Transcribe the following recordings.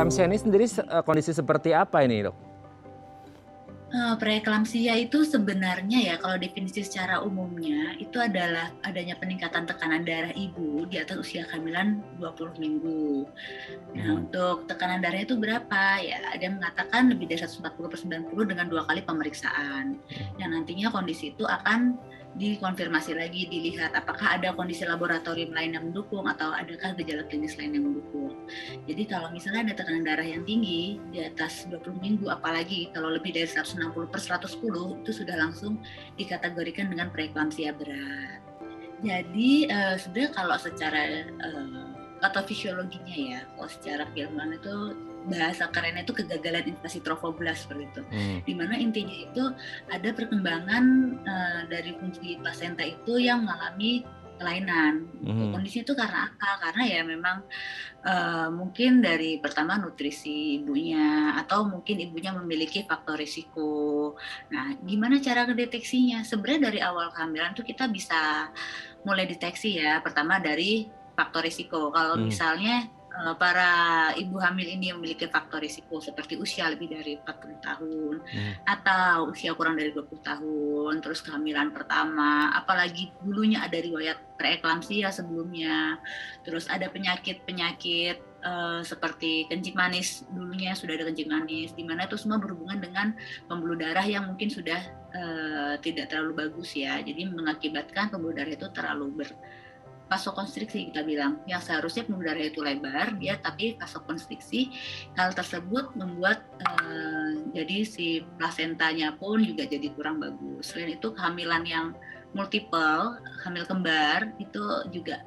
preeklamsia ini sendiri kondisi seperti apa ini, Dok? Preeklamsia itu sebenarnya ya kalau definisi secara umumnya itu adalah adanya peningkatan tekanan darah ibu di atas usia kehamilan 20 minggu. Nah, untuk tekanan darahnya itu berapa? Ya, ada yang mengatakan lebih dari 140/90 dengan 2 kali pemeriksaan. Yang nantinya kondisi itu akan dikonfirmasi lagi, dilihat apakah ada kondisi laboratorium lain yang mendukung atau adakah gejala klinis lain yang mendukung. Jadi kalau misalnya ada tekanan darah yang tinggi di atas 20 minggu, apalagi kalau lebih dari 160/110, itu sudah langsung dikategorikan dengan preeklamsia berat. Jadi sebenarnya kalau secara patofisiologinya ya, kalau secara keilmuan itu bahasa kerennya itu kegagalan invasi trofoblast seperti itu. Dimana intinya itu ada perkembangan dari fungsi plasenta itu yang mengalami kelainan. Kondisinya itu karena apa? Karena ya memang mungkin dari pertama nutrisi ibunya atau mungkin ibunya memiliki faktor risiko. Nah, gimana cara mendeteksinya? Sebenarnya dari awal kehamilan tuh kita bisa mulai deteksi ya. Pertama dari faktor risiko. Kalau misalnya para ibu hamil ini memiliki faktor risiko seperti usia lebih dari 40 tahun atau usia kurang dari 20 tahun, terus kehamilan pertama, apalagi dulunya ada riwayat preeklamsia sebelumnya, terus ada penyakit-penyakit seperti kencing manis, dulunya sudah ada kencing manis, di mana itu semua berhubungan dengan pembuluh darah yang mungkin sudah tidak terlalu bagus ya, jadi mengakibatkan pembuluh darah itu terlalu vasokonstriksi kita bilang, yang seharusnya pembuluh darah itu lebar, dia tapi vasokonstriksi. Hal tersebut membuat jadi si plasentanya pun juga jadi kurang bagus. Selain itu kehamilan yang multiple, hamil kembar itu juga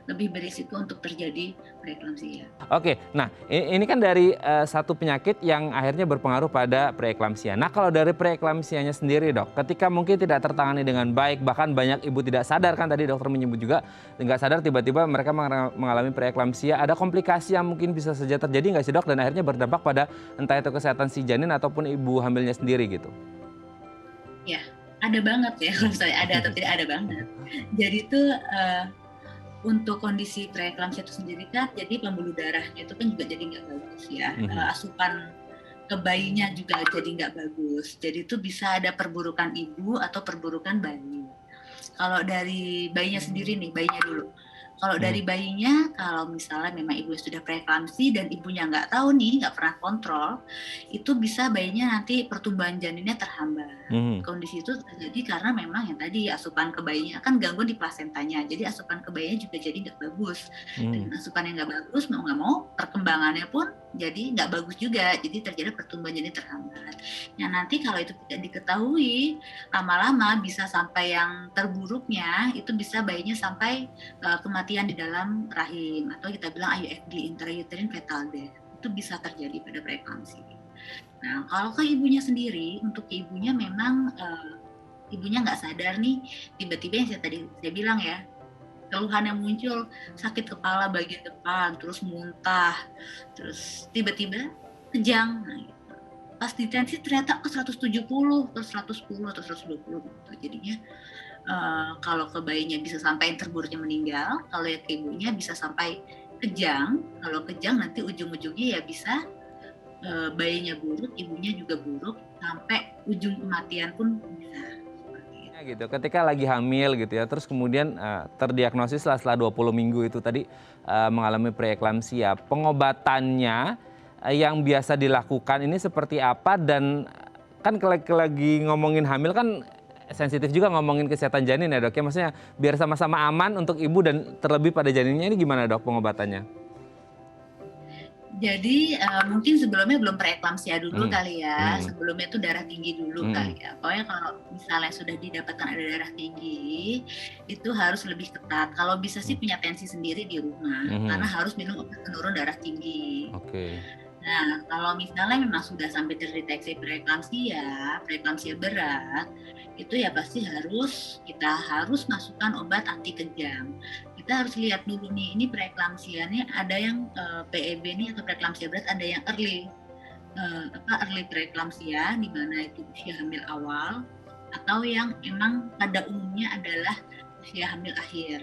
lebih berisiko untuk terjadi preeklamsia. Oke, nah ini kan dari satu penyakit yang akhirnya berpengaruh pada preeklamsia. Nah kalau dari preeklamsianya sendiri, Dok, ketika mungkin tidak tertangani dengan baik, bahkan banyak ibu tidak sadar, kan tadi dokter menyebut juga nggak sadar tiba-tiba mereka mengalami preeklamsia, ada komplikasi yang mungkin bisa saja terjadi nggak sih, Dok, dan akhirnya berdampak pada entah itu kesehatan si janin ataupun ibu hamilnya sendiri gitu? Ya, ada banget ya, kalau misalnya ada atau tidak ada banget. Jadi itu untuk kondisi preeklamsia itu sendiri kan, jadi pembuluh darahnya itu kan juga jadi nggak bagus ya. Asupan ke bayinya juga jadi nggak bagus. Jadi itu bisa ada perburukan ibu atau perburukan bayi. Kalau dari bayinya sendiri nih, bayinya dulu. Kalau dari bayinya, kalau misalnya memang ibunya sudah preeklamsi dan ibunya nggak tahu nih, nggak pernah kontrol, itu bisa bayinya nanti pertumbuhan janinnya terhambat. Kondisi itu terjadi karena memang yang tadi asupan ke bayinya kan gangguan di plasentanya, jadi asupan ke bayinya juga jadi nggak bagus. Dan asupan yang nggak bagus, mau nggak mau perkembangannya pun jadi nggak bagus juga, jadi terjadi pertumbuhan janin terhambat. Nah nanti kalau itu tidak diketahui, lama-lama bisa sampai yang terburuknya itu bisa bayinya sampai kematian di dalam rahim atau kita bilang IUFD, intrauterine fetal death. Itu bisa terjadi pada preeklamsi. Nah kalau ke ibunya sendiri, untuk ibunya memang ibunya nggak sadar nih, tiba-tiba yang saya bilang ya, keluhan yang muncul sakit kepala bagian depan, terus muntah, terus tiba-tiba kejang. Nah, gitu. Pas ditensi ternyata ke 170, ke 110 atau 120 gitu. Jadinya kalau ke bayinya bisa sampai yang terburuknya meninggal, kalau yang ke ibunya bisa sampai kejang. Kalau kejang nanti ujung-ujungnya ya bisa bayinya buruk, ibunya juga buruk, sampai ujung kematian pun bisa. Gitu, ketika lagi hamil gitu ya, terus kemudian terdiagnosis setelah 20 minggu itu tadi mengalami preeklamsia, pengobatannya yang biasa dilakukan ini seperti apa, dan kan lagi ngomongin hamil kan sensitif juga ngomongin kesehatan janin ya, Dok ya, maksudnya biar sama-sama aman untuk ibu dan terlebih pada janinnya, ini gimana, Dok, pengobatannya? Jadi mungkin sebelumnya belum preeklamsia dulu kali ya, sebelumnya itu darah tinggi dulu kali ya. Pokoknya kalau misalnya sudah didapatkan ada darah tinggi, itu harus lebih ketat. Kalau bisa sih punya tensi sendiri di rumah, karena harus minum obat penurun darah tinggi. Nah kalau misalnya memang sudah sampai terdeteksi preeklamsia berat, itu ya pasti kita harus masukkan obat anti kejang. Kita harus lihat dulu nih, ini preeklamsianya ada yang PEB nih atau preeklamsia berat, ada yang early preeklamsia di mana itu usia hamil awal, atau yang emang pada umumnya adalah usia hamil akhir.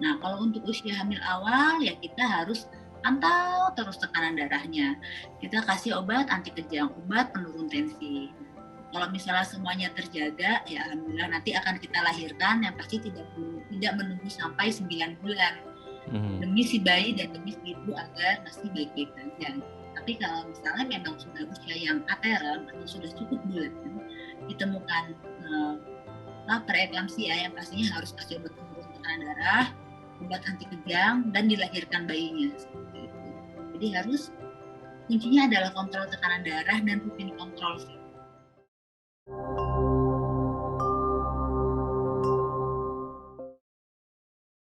Nah kalau untuk usia hamil awal ya kita harus pantau terus tekanan darahnya. Kita kasih obat anti kejang, obat penurun tensi. Kalau misalnya semuanya terjaga, ya alhamdulillah nanti akan kita lahirkan yang pasti tidak menunggu sampai 9 bulan. Demi si bayi dan demi si ibu agar masih baik-baik saja. Tapi kalau misalnya memang sudah usia yang aterem atau sudah cukup bulan, ditemukan preeklamsia yang pastinya harus kasih obat penurun tekanan darah, obat anti kejang, dan dilahirkan bayinya. Jadi harus kuncinya adalah kontrol tekanan darah dan rutin kontrol.